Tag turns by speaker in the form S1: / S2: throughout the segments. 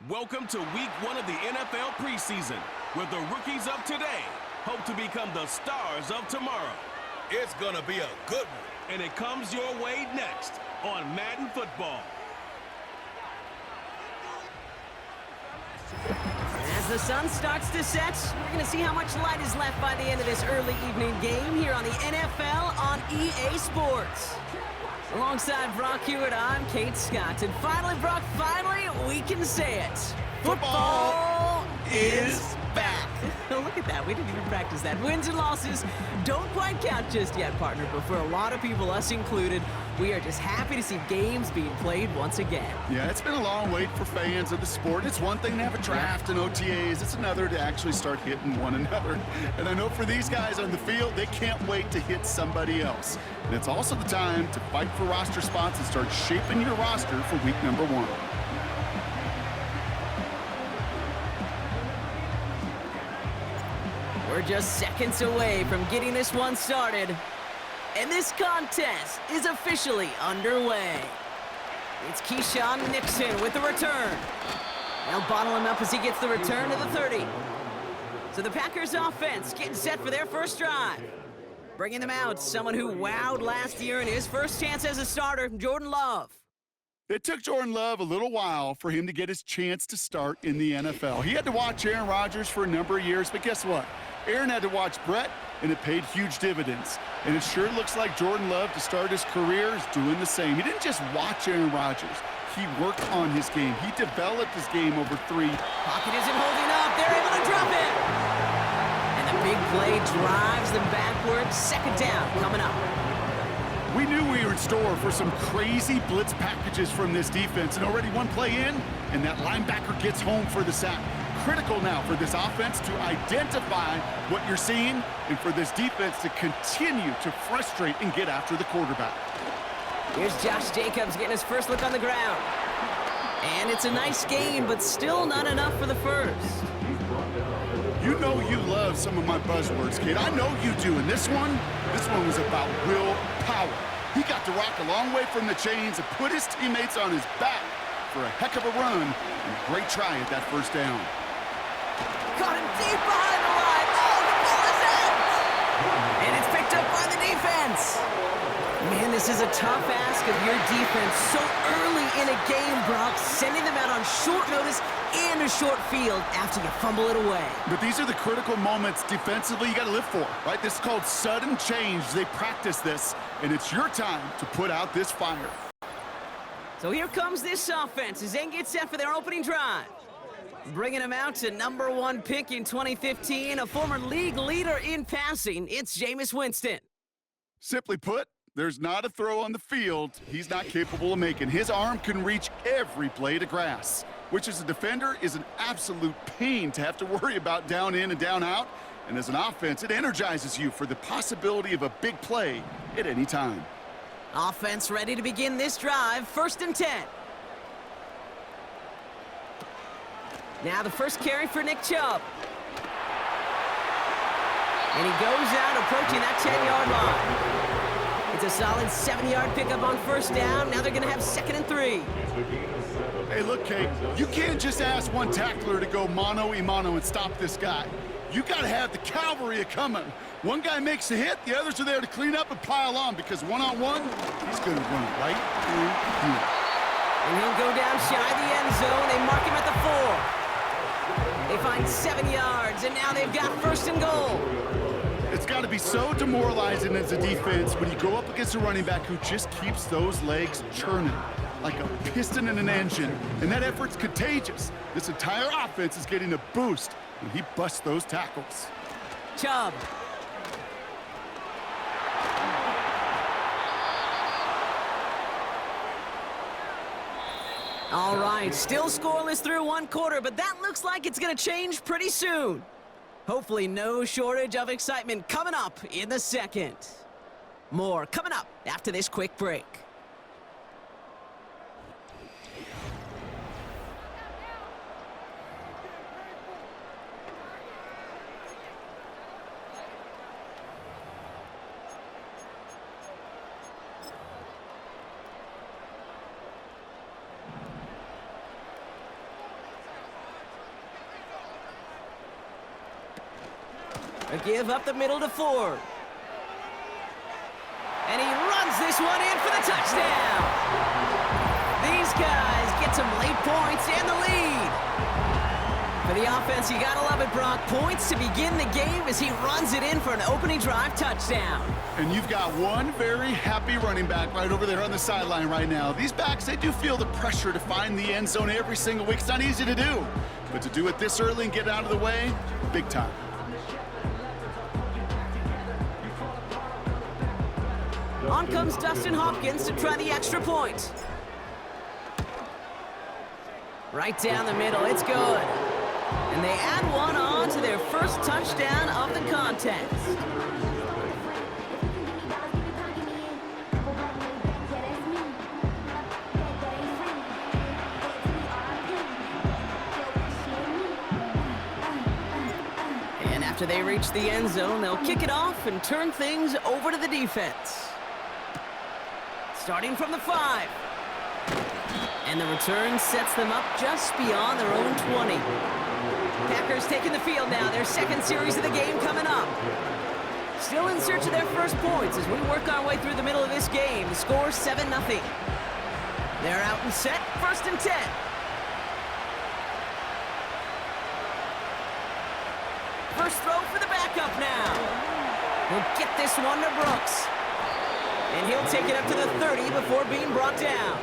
S1: Welcome to Week 1 of the NFL preseason, where the rookies of today hope to become the stars of tomorrow.
S2: It's gonna be a good one.
S1: And it comes your way next on Madden Football.
S3: As the sun starts to set, we're going to see how much light is left by the end of this early evening game here on the NFL on EA Sports. Alongside Brock Hewitt, I'm Kate Scott. And finally, Brock, we can say it.
S2: Football is back.
S3: Look at that. We didn't even practice that. Wins and losses don't quite count just yet, partner. But for a lot of people, us included, we are just happy to see games being played once again.
S4: Yeah, it's been a long wait for fans of the sport. It's one thing to have a draft and OTAs. It's another to actually start hitting one another. And I know for these guys on the field, they can't wait to hit somebody else. And it's also the time to fight for roster spots and start shaping your roster for week number 1.
S3: We're just seconds away from getting this one started. And this contest is officially underway. It's Keyshawn Nixon with the return. They'll bottle him up as he gets the return to the 30. So the Packers offense getting set for their first drive. Bringing them out, someone who wowed last year in his first chance as a starter, Jordan Love.
S4: It took Jordan Love a little while for him to get his chance to start in the NFL. He had to watch Aaron Rodgers for a number of years, but guess what? Aaron had to watch Brett, and it paid huge dividends. And it sure looks like Jordan Love, to start his career, is doing the same. He didn't just watch Aaron Rodgers. He worked on his game. He developed his game over 3.
S3: Pocket isn't holding up. They're able to drop it. And the big play drives them backwards. Second down coming up.
S4: We knew we were in store for some crazy blitz packages from this defense, and already one play in, and that linebacker gets home for the sack. Critical now for this offense to identify what you're seeing and for this defense to continue to frustrate and get after the quarterback.
S3: Here's Josh Jacobs getting his first look on the ground. And it's a nice game, but still not enough for the first.
S4: You know you love some of my buzzwords, kid. I know you do. And this one was about will power. He got to rock a long way from the chains and put his teammates on his back for a heck of a run and a great try at that first down.
S3: Caught him deep behind the line. Oh, the ball is out! And it's picked up by the defense. Man, this is a tough ask of your defense so early in a game, Brock, sending them out on short notice and a short field after you fumble it away.
S4: But these are the critical moments defensively you got to live for, right? This is called sudden change. They practice this, and it's your time to put out this fire.
S3: So here comes this offense as they get set for their opening drive. Bringing him out to number 1 pick in 2015, a former league leader in passing, it's Jameis Winston.
S4: Simply put, there's not a throw on the field he's not capable of making. His arm can reach every blade of grass, which as a defender is an absolute pain to have to worry about down in and down out. And as an offense, it energizes you for the possibility of a big play at any time.
S3: Offense ready to begin this drive, 1st and 10. Now the first carry for Nick Chubb. And he goes out approaching that 10-yard line. It's a solid 7-yard pickup on first down. Now they're going to have 2nd and 3.
S4: Hey, look, Kate, you can't just ask one tackler to go mano-a-mano and stop this guy. You got to have the cavalry coming. One guy makes a hit, the others are there to clean up and pile on, because one-on-one, he's going to run right through you.
S3: And he'll go down shy of the end zone. They mark him at the 4. They find 7 yards, and now they've got 1st and goal.
S4: It's got to be so demoralizing as a defense when you go up against a running back who just keeps those legs churning like a piston in an engine, and that effort's contagious. This entire offense is getting a boost when he busts those tackles.
S3: Chubb. All right, still scoreless through 1 quarter, but that looks like it's going to change pretty soon. Hopefully no shortage of excitement coming up in the 2nd. More coming up after this quick break. A give up the middle to Ford. And he runs this one in for the touchdown. These guys get some late points and the lead. For the offense, you gotta love it, Brock. Points to begin the game as he runs it in for an opening drive touchdown.
S4: And you've got one very happy running back right over there on the sideline right now. These backs, they do feel the pressure to find the end zone every single week. It's not easy to do. But to do it this early and get out of the way, big time.
S3: On comes Dustin Hopkins to try the extra point. Right down the middle, it's good. And they add one on to their first touchdown of the contest. And after they reach the end zone, they'll kick it off and turn things over to the defense. Starting from the 5. And the return sets them up just beyond their own 20. Packers taking the field now, their second series of the game coming up. Still in search of their first points as we work our way through the middle of this game. The score 7-0. They're out and set, 1st and 10. First throw for the backup now. He'll get this one to Brooks. And he'll take it up to the 30 before being brought down.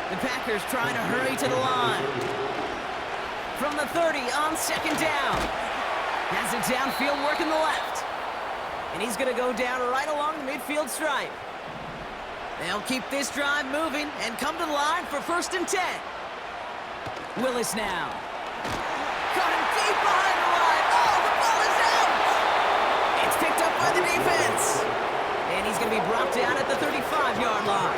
S3: The Packers trying to hurry to the line. From the 30 on 2nd down. Has it downfield working the left. And he's going to go down right along the midfield stripe. They'll keep this drive moving and come to the line for 1st and 10. Willis now. Got him deep behind the line. Oh, the ball is out. It's picked up by the defense. And he's going to be brought down at the 35-yard line.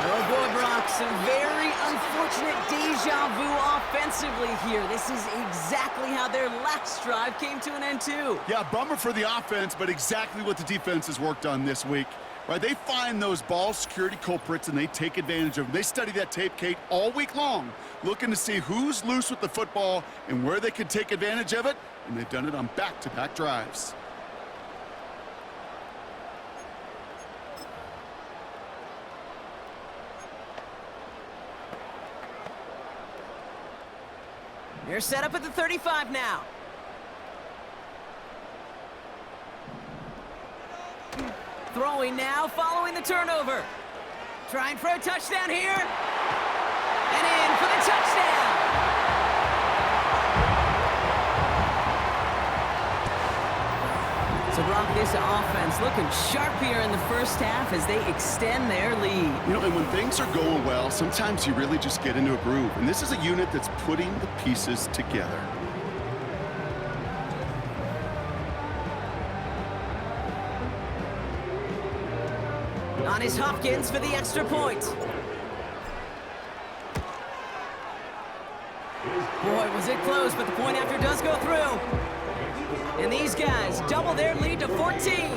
S3: Oh, boy, Brock, some very unfortunate deja vu offensively here. This is exactly how their last drive came to an end, too.
S4: Yeah, bummer for the offense, but exactly what the defense has worked on this week. Right, they find those ball security culprits, and they take advantage of them. They study that tape, Kate, all week long, looking to see who's loose with the football and where they can take advantage of it, and they've done it on back-to-back drives.
S3: They're set up at the 35 now. Throwing now, following the turnover. Trying for a touchdown here. And in for the touchdown. So, Brock, this offense looking sharp here in the first half as they extend their lead.
S4: You know, and when things are going well, sometimes you really just get into a groove. And this is a unit that's putting the pieces together.
S3: On is Hopkins for the extra point. Boy, was it close, but the point after does go through. And these guys double their lead to 14.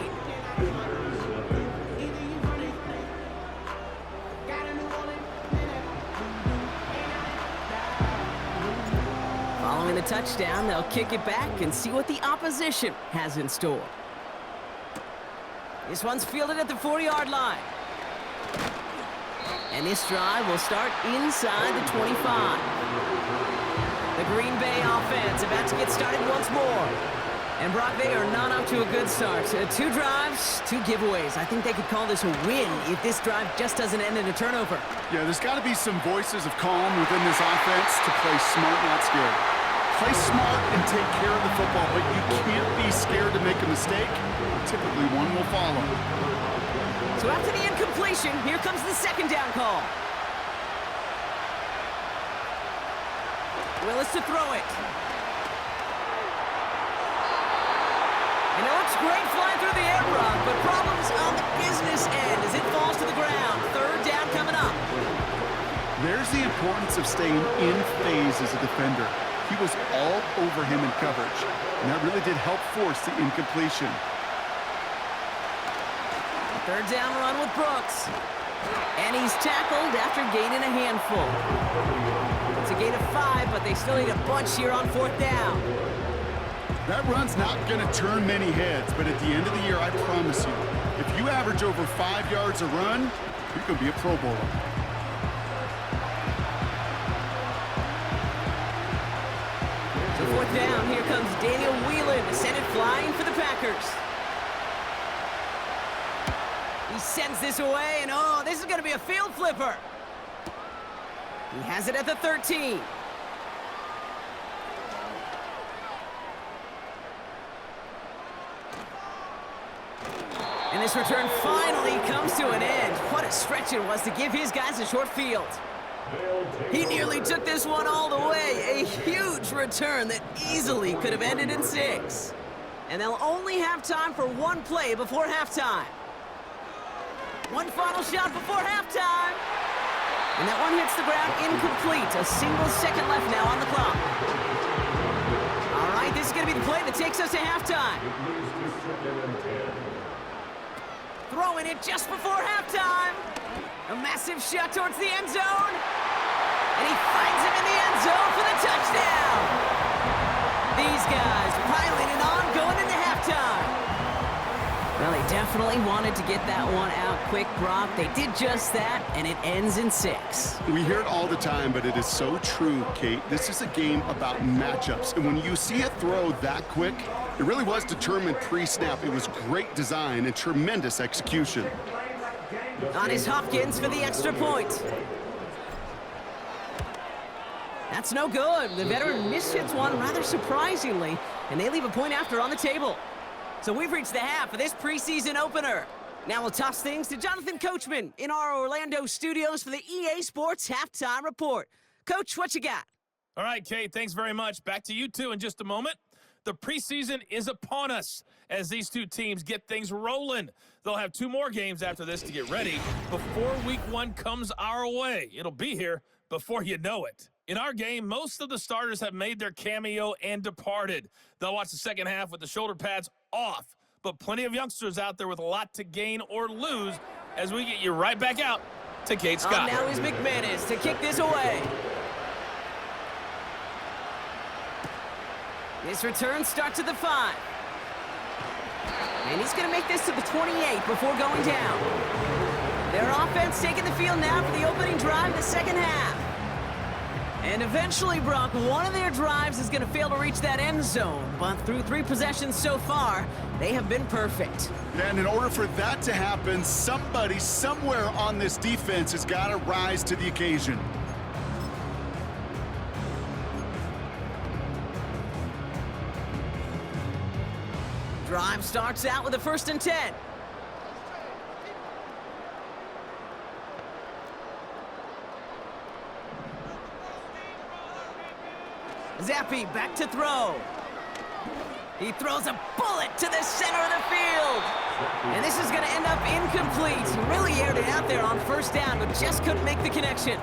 S3: Following the touchdown, they'll kick it back and see what the opposition has in store. This one's fielded at the 40-yard line. And this drive will start inside the 25. The Green Bay offense about to get started once more. And Brock, they are not up to a good start. 2 drives, 2 giveaways. I think they could call this a win if this drive just doesn't end in a turnover.
S4: Yeah, there's got to be some voices of calm within this offense to play smart, not scared. Play smart and take care of the football, but you can't be scared to make a mistake. Typically, one will follow.
S3: So after the incompletion, here comes the 2nd down call. Willis to throw it. And it looks great flying through the air, Brock, but problems on the business end as it falls to the ground. 3rd down coming up.
S4: There's the importance of staying in phase as a defender. He was all over him in coverage, and that really did help force the incompletion.
S3: 3rd down run with Brooks. And he's tackled after gaining a handful. It's a gain of 5, but they still need a bunch here on 4th down.
S4: That run's not going to turn many heads, but at the end of the year, I promise you, if you average over 5 yards a run, you're going to be a Pro Bowler.
S3: So fourth down, here comes Daniel Whelan to send it flying for the Packers. He sends this away, and oh, this is going to be a field flipper. He has it at the 13. And this return finally comes to an end. What a stretch it was to give his guys a short field. He nearly took this one all the way. A huge return that easily could have ended in 6. And they'll only have time for one play before halftime. One final shot before halftime. And that one hits the ground incomplete. A single second left now on the clock. All right, this is going to be the play that takes us to halftime. Throwing it just before halftime. A massive shot towards the end zone. And he finds him in the end zone for the touchdown. These guys piling it on going into halftime. Well, they definitely wanted to get that one out quick, Brock. They did just that, and it ends in 6.
S4: We hear it all the time, but it is so true, Kate. This is a game about matchups, and when you see a throw that quick, it really was determined pre-snap. It was great design and tremendous execution.
S3: On is Hopkins for the extra point. That's no good. The veteran mishits one rather surprisingly, and they leave a point after on the table. So we've reached the half of this preseason opener. Now we'll toss things to Jonathan Coachman in our Orlando studios for the EA Sports Halftime Report. Coach, what you got?
S5: All right, Kate, thanks very much. Back to you two in just a moment. The preseason is upon us as these two teams get things rolling. They'll have 2 more games after this to get ready before Week 1 comes our way. It'll be here before you know it. In our game, most of the starters have made their cameo and departed. They'll watch the second half with the shoulder pads off, but plenty of youngsters out there with a lot to gain or lose as we get you right back out to Kate Scott.
S3: Now is McManus to kick this away. This return starts at the 5. And he's going to make this to the 28 before going down. Their offense taking the field now for the opening drive of the second half. And eventually, Brock, one of their drives is going to fail to reach that end zone. But through 3 possessions so far, they have been perfect.
S4: And in order for that to happen, somebody somewhere on this defense has got to rise to the occasion.
S3: Drive starts out with a 1st and 10. Zappy back to throw. He throws a bullet to the center of the field. And this is going to end up incomplete. He really aired it out there on 1st down, but just couldn't make the connection.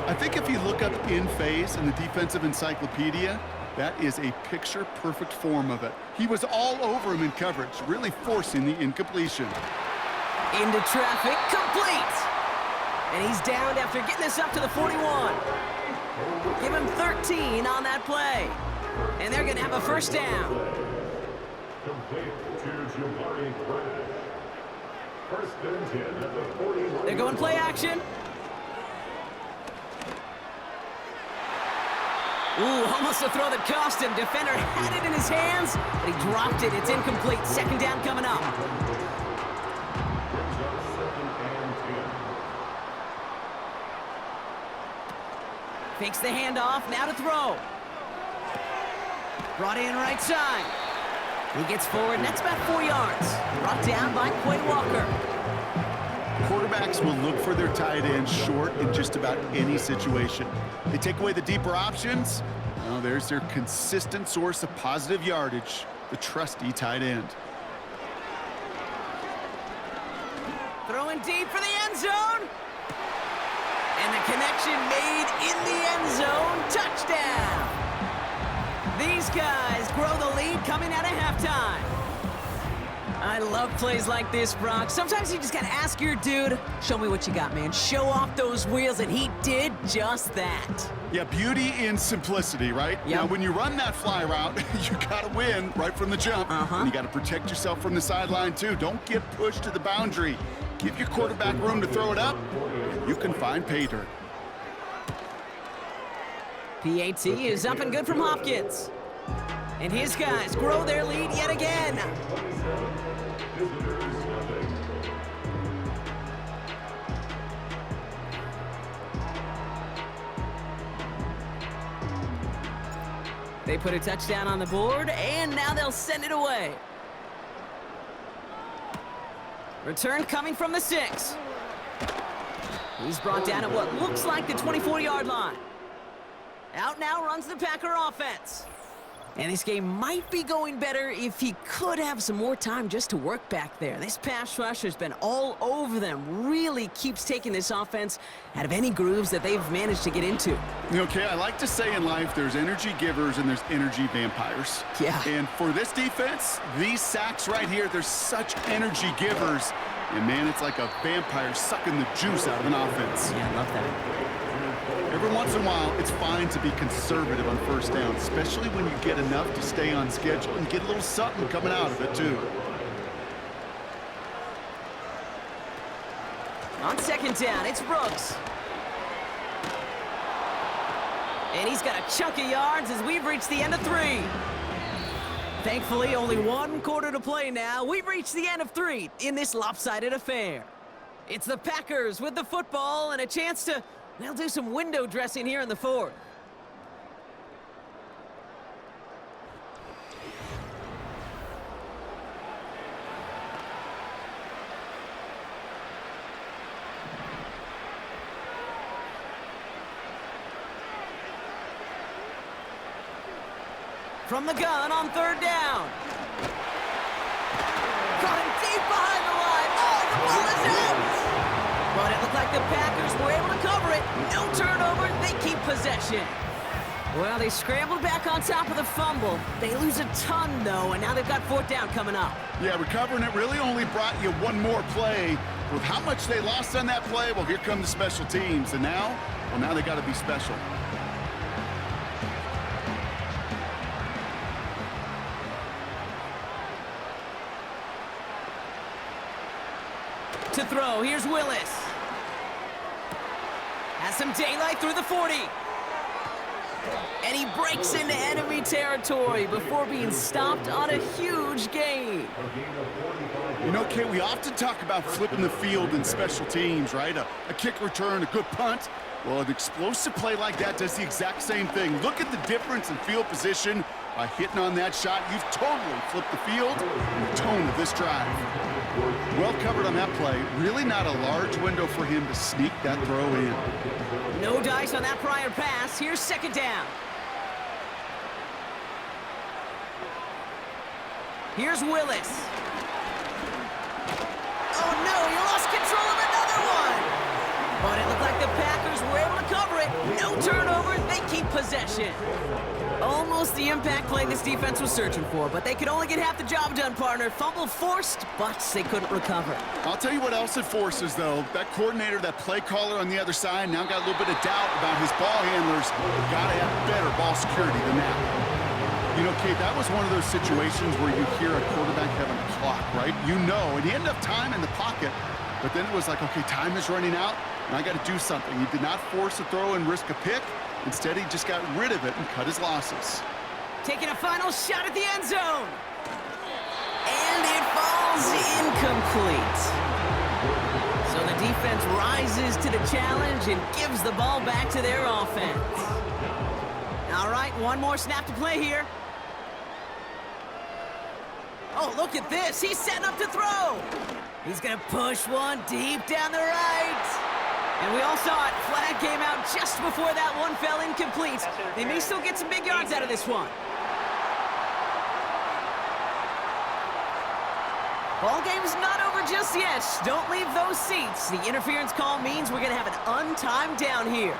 S4: I think if you look up in phase in the defensive encyclopedia, that is a picture-perfect form of it. He was all over him in coverage, really forcing the incompletion.
S3: Into traffic, complete. And he's downed after getting this up to the 41. Give him 13 on that play. And they're going to have a 1st down. They're going play action. Ooh, almost a throw that cost him. Defender had it in his hands, but he dropped it. It's incomplete. 2nd down coming up. Fakes the handoff, now to throw. Brought in right side. He gets forward, and that's about 4 yards. Brought down by Quay Walker.
S4: Quarterbacks will look for their tight end short in just about any situation. They take away the deeper options. Well, there's their consistent source of positive yardage, the trusty tight end.
S3: Throwing deep for the end zone. And the connection made in the end zone. Touchdown. These guys grow the lead coming out of halftime. I love plays like this, Brock. Sometimes you just got to ask your dude, show me what you got, man. Show off those wheels, and he did just that.
S4: Yeah, beauty in simplicity, right?
S3: Yep.
S4: Now, when you run that fly route, you got to win right from the jump. And you got to protect yourself from the sideline, too. Don't get pushed to the boundary. Give your quarterback room to throw it up. You can find pay dirt.
S3: PAT is up and good from Hopkins. And his guys grow their lead yet again. They put a touchdown on the board, and now they'll send it away. Return coming from the 6. He's brought down at what looks like the 24-yard line. Out now runs the Packer offense. And this game might be going better if he could have some more time just to work back there. This pass rush has been all over them. Really keeps taking this offense out of any grooves that they've managed to get into.
S4: Okay, I like to say in life there's energy givers and there's energy vampires.
S3: Yeah.
S4: And for this defense, these sacks right here, they're such energy givers. And, man, it's like a vampire sucking the juice out of an offense.
S3: Yeah, I love that.
S4: Every once in a while, it's fine to be conservative on first down, especially when you get enough to stay on schedule and get a little something coming out of it, too.
S3: On second down, it's Brooks. And he's got a chunk of yards as we've reached the end of 3. Thankfully, only 1 quarter to play now. We've reached the end of 3 in this lopsided affair. It's the Packers with the football and a chance to, well, do some window dressing here in the 4th. From the gun on 3rd down. Got him deep behind the line. Oh, the ball is out! But it looked like the Packers were able to cover it. No turnover. They keep possession. Well, they scrambled back on top of the fumble. They lose a ton, though, and now they've got 4th down coming up.
S4: Yeah, recovering it really only brought you 1 more play. With how much they lost on that play, well, here come the special teams. And now, well, now they got to be special.
S3: To throw, here's Willis. Has some daylight through the 40. And he breaks into enemy territory before being stopped on a huge gain.
S4: You know, Kay, we often talk about flipping the field in special teams, right? A kick return, a good punt. Well, an explosive play like that does the exact same thing. Look at the difference in field position. By hitting on that shot, you've totally flipped the field and the tone of this drive. Well covered on that play. Really not a large window for him to sneak that throw in.
S3: No dice on that prior pass. Here's 2nd down. Here's Willis. Oh, no, he lost control of another one. But it looked like the Packers were able to cover it. No turnover. They keep possession. Almost the impact play this defense was searching for, but they could only get half the job done, partner. Fumble forced, but they couldn't recover.
S4: I'll tell you what else it forces, though. That coordinator, that play caller on the other side, now got a little bit of doubt about his ball handlers. Got to have better ball security than that. You know, Kate, that was one of those situations where you hear a quarterback having a clock, right? You know, and he ended up time in the pocket, but then it was like, okay, time is running out, and I got to do something. He did not force a throw and risk a pick. Instead, he just got rid of it and cut his losses.
S3: Taking a final shot at the end zone. And it falls incomplete. So the defense rises to the challenge and gives the ball back to their offense. All right, 1 more snap to play here. Oh, look at this. He's setting up to throw. He's going to push one deep down the right. And we all saw it. Flag came out just before that one fell incomplete. They may still get some big yards out of this one. Ball game's not over just yet. Don't leave those seats. The interference call means we're going to have an untimed down here.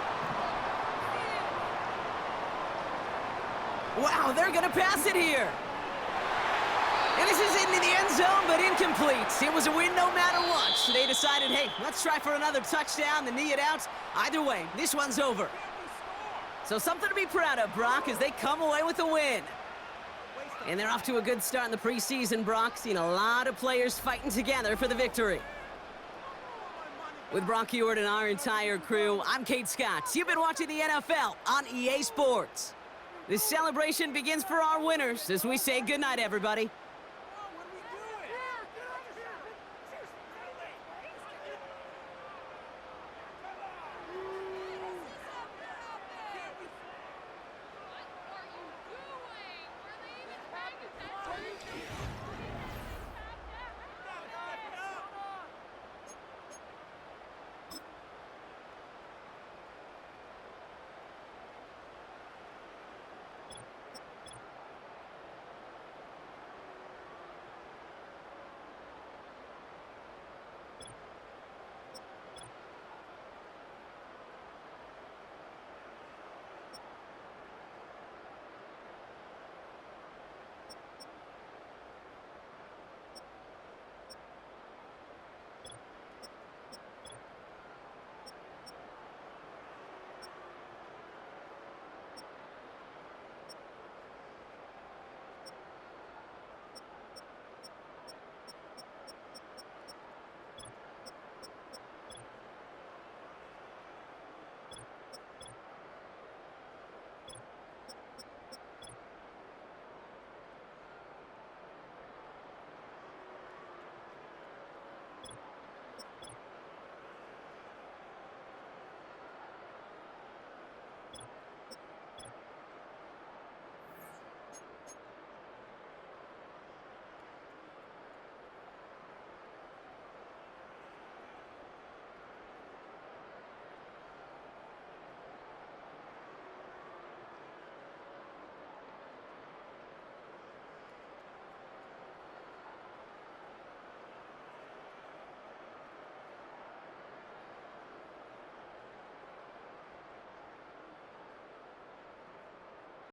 S3: Wow, they're going to pass it here. And this is into the end zone, but incomplete. It was a win no matter what. So they decided, hey, let's try for another touchdown, then knee it out. Either way, this one's over. So So something to be proud of, Brock, as they come away with a win. And they're off to a good start in the preseason, Brock. Seen a lot of players fighting together for the victory. With Brock Ewart and our entire crew, I'm Kate Scott. You've been watching the NFL on EA Sports. This celebration begins for our winners as we say goodnight, everybody.